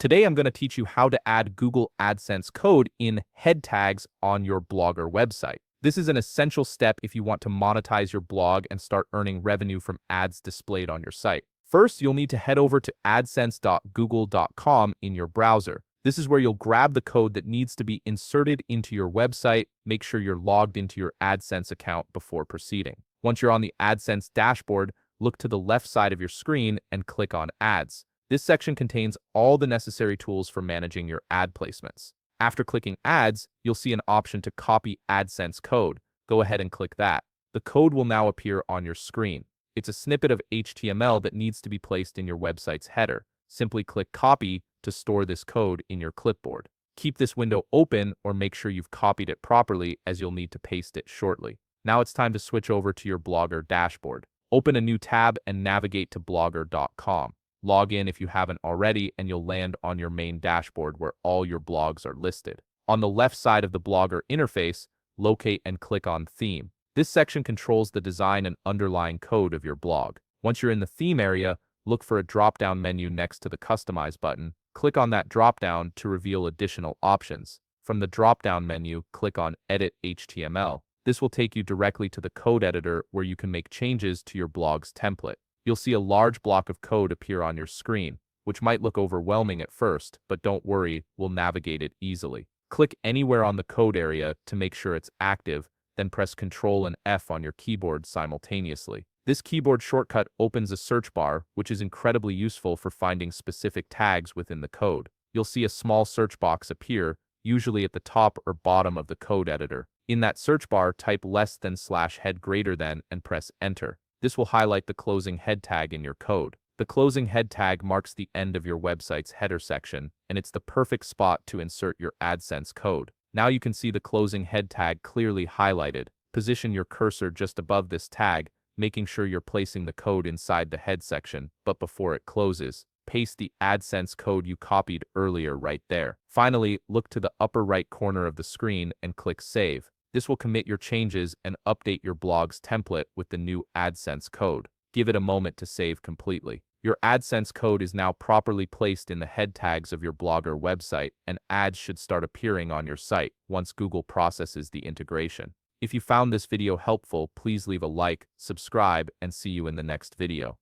Today, I'm going to teach you how to add Google AdSense code in head tags on your blog or website. This is an essential step if you want to monetize your blog and start earning revenue from ads displayed on your site. First, you'll need to head over to adsense.google.com in your browser. This is where you'll grab the code that needs to be inserted into your website. Make sure you're logged into your AdSense account before proceeding. Once you're on the AdSense dashboard, look to the left side of your screen and click on Ads. This section contains all the necessary tools for managing your ad placements. After clicking Ads, you'll see an option to copy AdSense code. Go ahead and click that. The code will now appear on your screen. It's a snippet of HTML that needs to be placed in your website's header. Simply click Copy to store this code in your clipboard. Keep this window open or make sure you've copied it properly, as you'll need to paste it shortly. Now it's time to switch over to your Blogger dashboard. Open a new tab and navigate to blogger.com. Log in if you haven't already, and you'll land on your main dashboard where all your blogs are listed. On the left side of the Blogger interface, locate and click on Theme. This section controls the design and underlying code of your blog. Once you're in the theme area, look for a drop-down menu next to the Customize button. Click on that drop-down to reveal additional options. From the drop-down menu, click on Edit HTML. This will take you directly to the code editor where you can make changes to your blog's template. You'll see a large block of code appear on your screen, which might look overwhelming at first, but don't worry, we'll navigate it easily. Click anywhere on the code area to make sure it's active, then press Ctrl and F on your keyboard simultaneously. This keyboard shortcut opens a search bar, which is incredibly useful for finding specific tags within the code. You'll see a small search box appear, usually at the top or bottom of the code editor. In that search bar, type >head greater than and press Enter. This will highlight the closing head tag in your code. The closing head tag marks the end of your website's header section, and it's the perfect spot to insert your AdSense code. Now you can see the closing head tag clearly highlighted. Position your cursor just above this tag, making sure you're placing the code inside the head section, but before it closes, paste the AdSense code you copied earlier right there. Finally, look to the upper right corner of the screen and click Save. This will commit your changes and update your blog's template with the new AdSense code. Give it a moment to save completely. Your AdSense code is now properly placed in the head tags of your Blogger website, and ads should start appearing on your site once Google processes the integration. If you found this video helpful, please leave a like, subscribe, and see you in the next video.